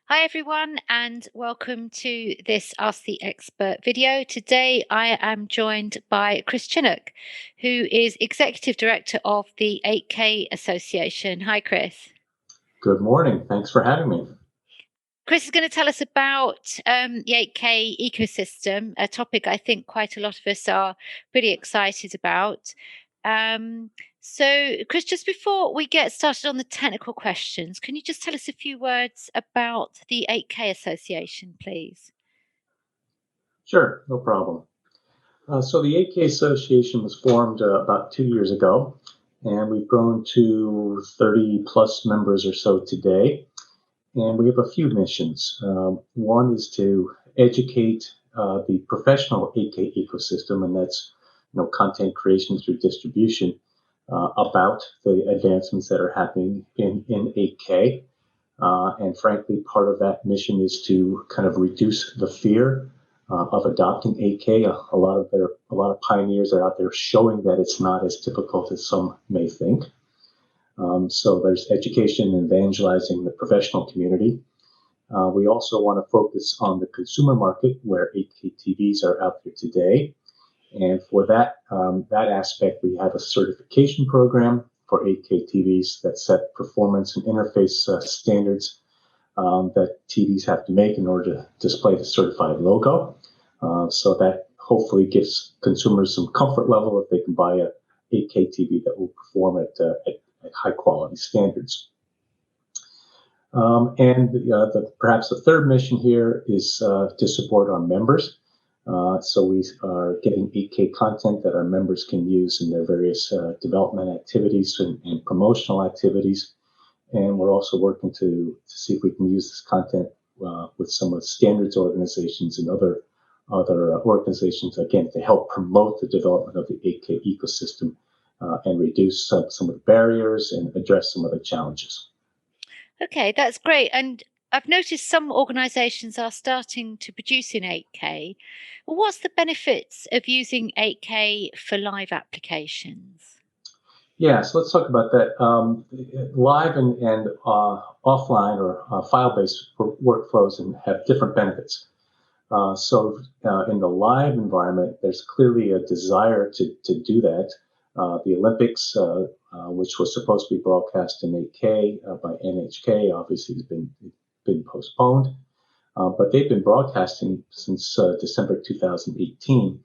Hi everyone and welcome to this Ask the Expert video. Today I am joined by Chris Chinnock, who is Executive Director of the 8K Association. Hi Chris. Good morning. Thanks for having me. Chris is going to tell us about the 8K ecosystem, a topic I think quite a lot of us are pretty excited about. Um, so, Chris, just before we get started on the technical questions, can you just tell us a few words about the 8K Association, please? Sure, no problem. So the 8K Association was formed about 2 years ago, and we've grown to 30 plus members or so today. And we have a few missions. One is to educate the professional 8K ecosystem, and that's content creation through distribution about the advancements that are happening in 8K. And frankly, part of that mission is to kind of reduce the fear of adopting 8K. A lot of pioneers are out there showing that it's not as difficult as some may think. So there's education and evangelizing the professional community. We also want to focus on the consumer market where 8K TVs are out there today. And for that aspect, we have a certification program for 8K TVs that set performance and interface standards that TVs have to make in order to display the certified logo. So that hopefully gives consumers some comfort level if they can buy a 8K TV that will perform at high quality standards. Perhaps the third mission here is to support our members. So we are getting 8K content that our members can use in their various development activities and promotional activities. And we're also working to see if we can use this content with some of the standards organizations and other organizations, again, to help promote the development of the 8K ecosystem and reduce some of the barriers and address some of the challenges. Okay, that's great. And I've noticed some organizations are starting to produce in 8K. Well, what's the benefits of using 8K for live applications? Yeah, so let's talk about that. Live and offline or file-based workflows and have different benefits. In the live environment, there's clearly a desire to do that. The Olympics, which was supposed to be broadcast in 8K by NHK, obviously has been postponed. But they've been broadcasting since December 2018.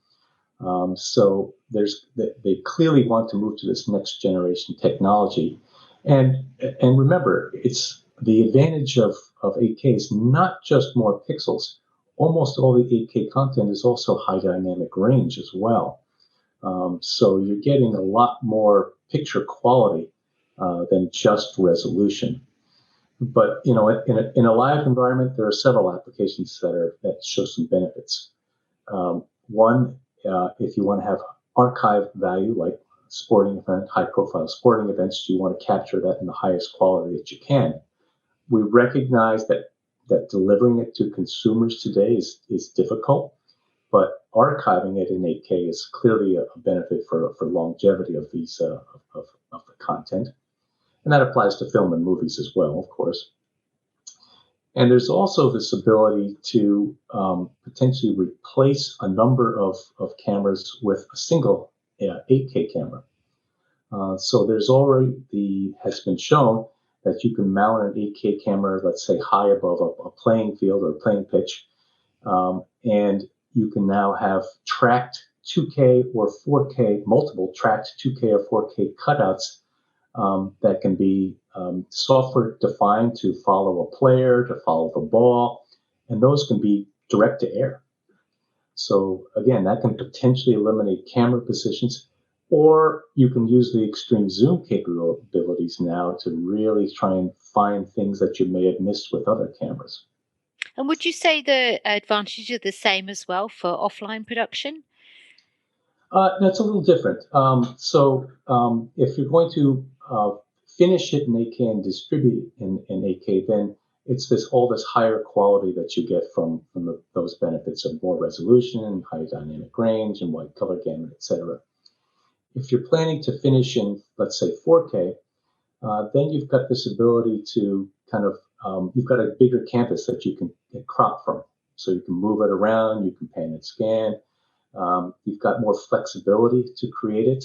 They clearly want to move to this next generation technology, and remember, it's the advantage of 8K is not just more pixels. Almost all the 8K content is also high dynamic range as well. So you're getting a lot more picture quality than just resolution. But in a live environment, there are several applications that show some benefits. One, if you want to have archive value, like sporting event, high-profile sporting events, you want to capture that in the highest quality that you can. We recognize that delivering it to consumers today is difficult, but archiving it in 8K is clearly a benefit for longevity of these of the content, and that applies to film and movies as well, of course. And there's also this ability to potentially replace a number of cameras with a single 8K camera. So there's already has been shown that you can mount an 8K camera, let's say high above a playing field or a playing pitch, and you can now have tracked 2K or 4K, multiple tracked 2K or 4K cutouts that can be software defined to follow a player, to follow the ball, and those can be direct to air. So again, that can potentially eliminate camera positions, or you can use the extreme zoom capabilities now to really try and find things that you may have missed with other cameras. And would you say the advantages are the same as well for offline production? That's a little different. If you're going to finish it in 8K and distribute it in 8K, then it's all this higher quality that you get from those benefits of more resolution, high dynamic range, and wide color gamut, etc. If you're planning to finish in, let's say, 4K, then you've got this ability to kind of you've got a bigger canvas that you can crop from. So you can move it around, you can pan and scan. You've got more flexibility to create it.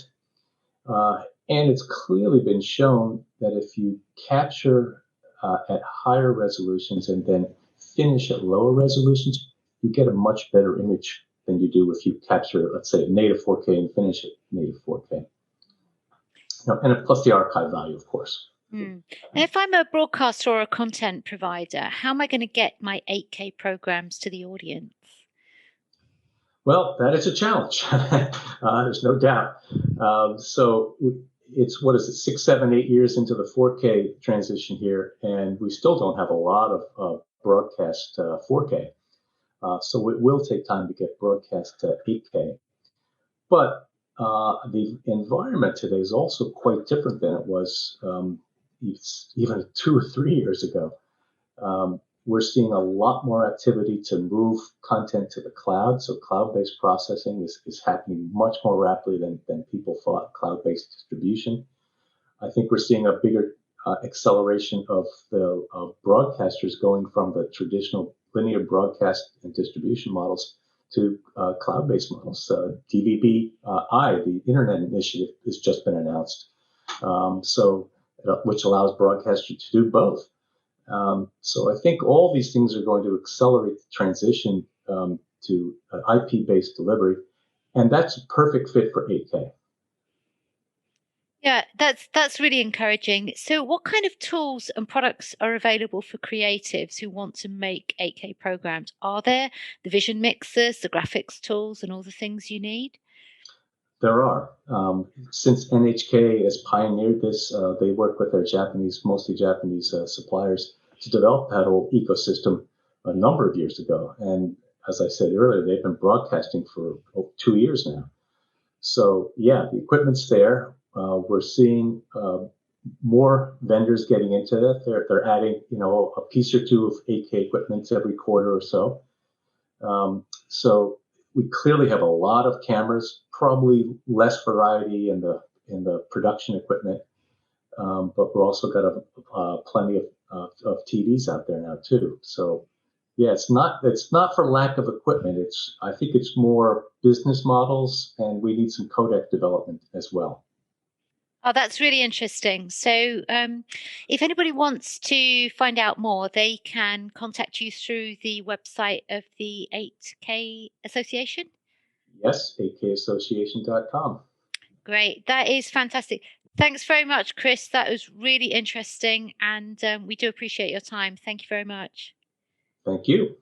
And it's clearly been shown that if you capture at higher resolutions and then finish at lower resolutions, you get a much better image than you do if you capture, let's say, native 4K and finish it native 4K. And plus the archive value, of course. Mm. And if I'm a broadcaster or a content provider, how am I going to get my 8K programs to the audience? Well, that is a challenge. There's no doubt. So it's, what is it, 6, 7, 8 years into the 4K transition here, and we still don't have a lot of broadcast 4K. So it will take time to get broadcast to 8K. But the environment today is also quite different than it was even 2 or 3 years ago. We're seeing a lot more activity to move content to the cloud. So cloud-based processing is happening much more rapidly than people thought, cloud-based distribution. I think we're seeing a bigger acceleration of the broadcasters going from the traditional linear broadcast and distribution models to cloud-based models. DVB-I, the Internet Initiative, has just been announced, which allows broadcasters to do both. So I think all these things are going to accelerate the transition to IP-based delivery, and that's a perfect fit for 8K. Yeah, that's really encouraging. So what kind of tools and products are available for creatives who want to make 8K programs? Are there the vision mixers, the graphics tools, and all the things you need? There are. Since NHK has pioneered this, they work with their mostly Japanese suppliers to develop that whole ecosystem a number of years ago. And as I said earlier, they've been broadcasting for 2 years now. So yeah, the equipment's there. We're seeing more vendors getting into it. They're adding, a piece or two of 8K equipment every quarter or so. So we clearly have a lot of cameras, probably less variety in the production equipment, but we're also got plenty of TVs out there now too. So yeah, it's not for lack of equipment. I think it's more business models, and we need some codec development as well. Oh, that's really interesting. So, if anybody wants to find out more, they can contact you through the website of the 8K Association. Yes, akassociation.com. Great. That is fantastic. Thanks very much, Chris. That was really interesting. And we do appreciate your time. Thank you very much. Thank you.